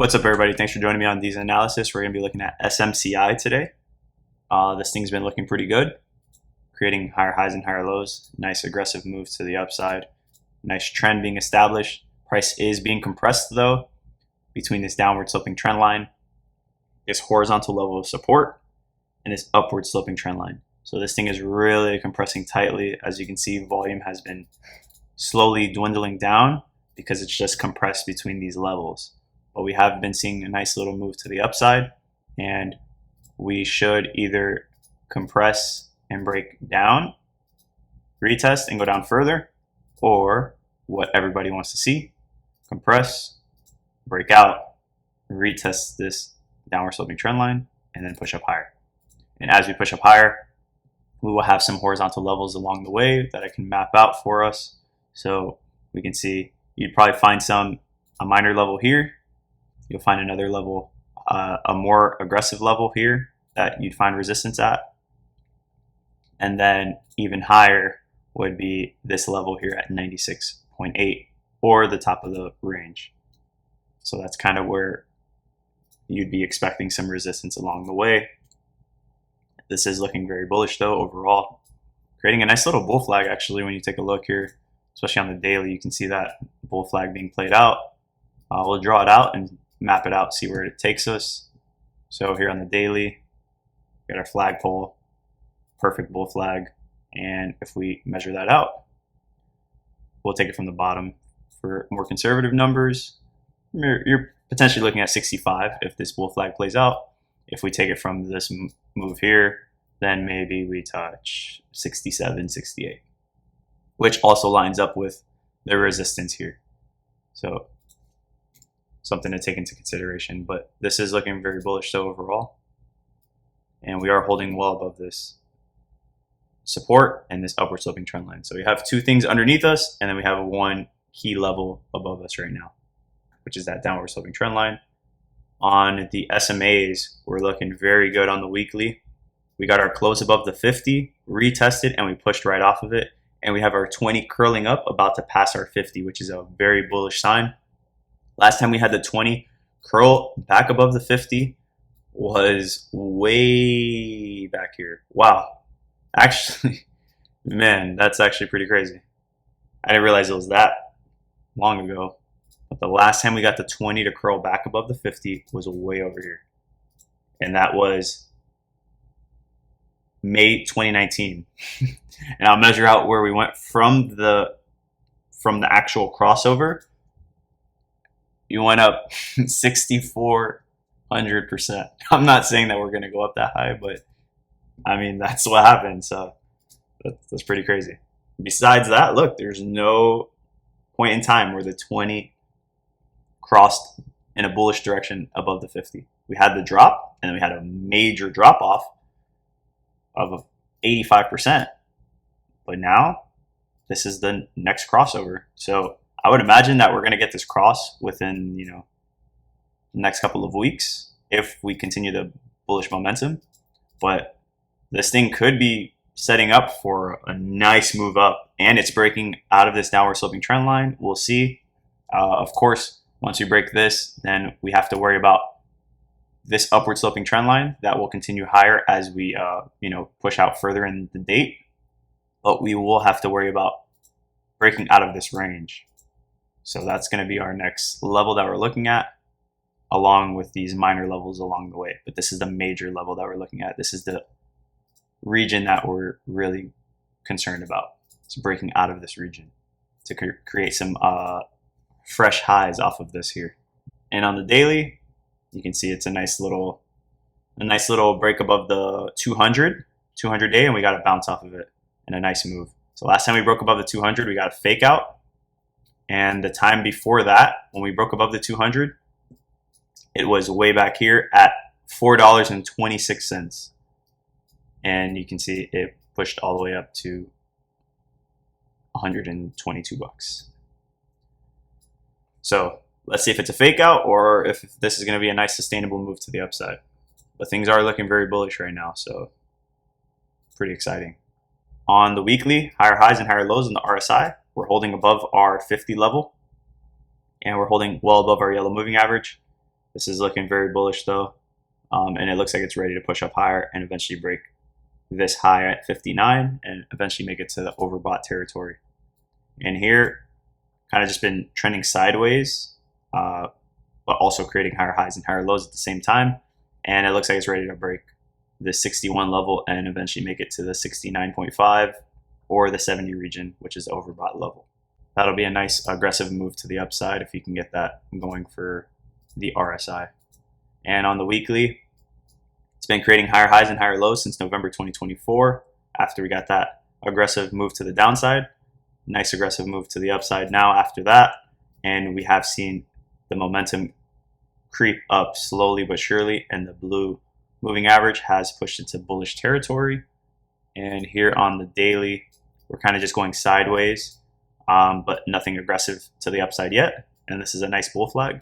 What's up, everybody? Thanks for joining me on these analysis. We're going to be looking at SMCI today. This thing's been looking pretty good, creating higher highs and higher lows. Nice aggressive move to the upside. Nice trend being established. Price is being compressed, though, between this downward sloping trend line, this horizontal level of support, and this upward sloping trend line. So this thing is really compressing tightly. As you can see, volume has been slowly dwindling down because it's just compressed between these levels. But we have been seeing a nice little move to the upside, and we should either compress and break down, retest and go down further, or what everybody wants to see, compress, break out, retest this downward sloping trend line, and then push up higher. And as we push up higher, we will have some horizontal levels along the way that I can map out for us. So we can see you'd probably find a minor level here. You'll find another level, a more aggressive level here that you'd find resistance at. And then even higher would be this level here at 96.8 or the top of the range. So that's kind of where you'd be expecting some resistance along the way. This is looking very bullish though overall, creating a nice little bull flag actually. When you take a look here, especially on the daily, you can see that bull flag being played out. We'll draw it out and map it out, see where it takes us. So here on the daily, we got our flagpole, perfect bull flag. And if we measure that out, we'll take it from the bottom. For more conservative numbers, you're potentially looking at 65 if this bull flag plays out. If we take it from this move here, then maybe we touch 67, 68, which also lines up with the resistance here. So something to take into consideration, but this is looking very bullish though overall. And we are holding well above this support and this upward sloping trend line. So we have two things underneath us, and then we have one key level above us right now, which is that downward sloping trend line. On the SMAs, we're looking very good on the weekly. We got our close above the 50, retested, and we pushed right off of it. And we have our 20 curling up, about to pass our 50, which is a very bullish sign. Last time we had the 20 curl back above the 50 was way back here. Wow. Actually, man, that's actually pretty crazy. I didn't realize it was that long ago. But the last time we got the 20 to curl back above the 50 was way over here. And that was May 2019. And I'll measure out where we went from the actual crossover. You went up 6,400%. I'm not saying that we're going to go up that high, but I mean, that's what happened. So that's pretty crazy. Besides that, look, there's no point in time where the 20 crossed in a bullish direction above the 50. We had the drop, and then we had a major drop off of 85%. But now this is the next crossover. So I would imagine that we're going to get this cross within, the next couple of weeks if we continue the bullish momentum. But this thing could be setting up for a nice move up, and it's breaking out of this downward sloping trend line. We'll see. Of course, once we break this, then we have to worry about this upward sloping trend line that will continue higher as we, push out further in the date. But we will have to worry about breaking out of this range. So that's going to be our next level that we're looking at, along with these minor levels along the way. But this is the major level that we're looking at. This is the region that we're really concerned about. It's breaking out of this region to create some fresh highs off of this here. And on the daily, you can see it's a nice little break above the 200 day, and we got a bounce off of it and a nice move. So last time we broke above the 200, we got a fake out. And the time before that, when we broke above the 200, it was way back here at $4.26. And you can see it pushed all the way up to 122 bucks. So let's see if it's a fake out or if this is going to be a nice sustainable move to the upside. But things are looking very bullish right now, so pretty exciting. On the weekly, higher highs and higher lows in the RSI. We're holding above our 50 level, and we're holding well above our yellow moving average. This is looking very bullish though, and it looks like it's ready to push up higher and eventually break this high at 59 and eventually make it to the overbought territory. And here, kind of just been trending sideways, but also creating higher highs and higher lows at the same time. And it looks like it's ready to break the 61 level and eventually make it to the 69.5 or the 70 region, which is the overbought level. That'll be a nice aggressive move to the upside if you can get that going for the RSI. And on the weekly, it's been creating higher highs and higher lows since November 2024 after we got that aggressive move to the downside. Nice aggressive move to the upside now after that. And we have seen the momentum creep up slowly but surely, and the blue moving average has pushed into bullish territory. And here on the daily, we're kind of just going sideways, but nothing aggressive to the upside yet. And this is a nice bull flag.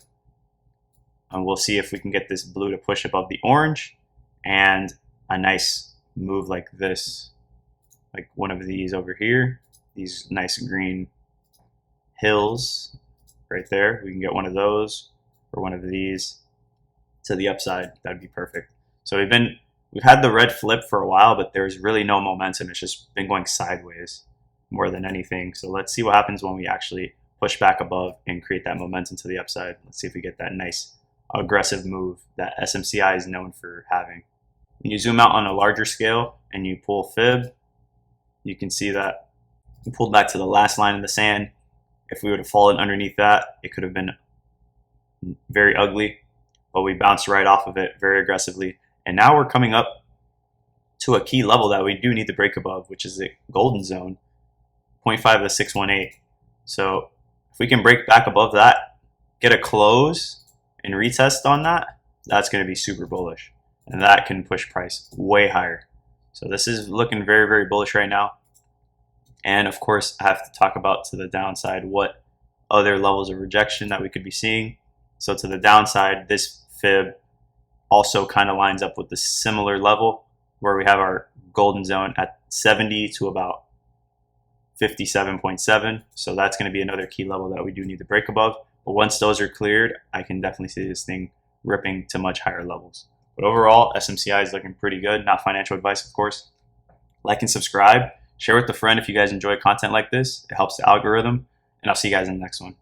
And we'll see if we can get this blue to push above the orange, and a nice move like this, like one of these over here, these nice green hills right there. We can get one of those or one of these to the upside. That'd be perfect. So we've had the red flip for a while, but there's really no momentum. It's just been going sideways more than anything. So let's see what happens when we actually push back above and create that momentum to the upside. Let's see if we get that nice aggressive move that SMCI is known for having. When you zoom out on a larger scale and you pull fib, you can see that we pulled back to the last line in the sand. If we would have fallen underneath that, it could have been very ugly, but we bounced right off of it very aggressively. And now we're coming up to a key level that we do need to break above, which is the golden zone, 0.5 to 618. So if we can break back above that, get a close and retest on that, that's going to be super bullish. And that can push price way higher. So this is looking very, very bullish right now. And of course, I have to talk about to the downside what other levels of rejection that we could be seeing. So to the downside, this fib also kind of lines up with the similar level where we have our golden zone at 70 to about 57.7. So that's going to be another key level that we do need to break above. But once those are cleared, I can definitely see this thing ripping to much higher levels. But overall, SMCI is looking pretty good. Not financial advice, of course. Like and subscribe. Share with a friend if you guys enjoy content like this. It helps the algorithm. And I'll see you guys in the next one.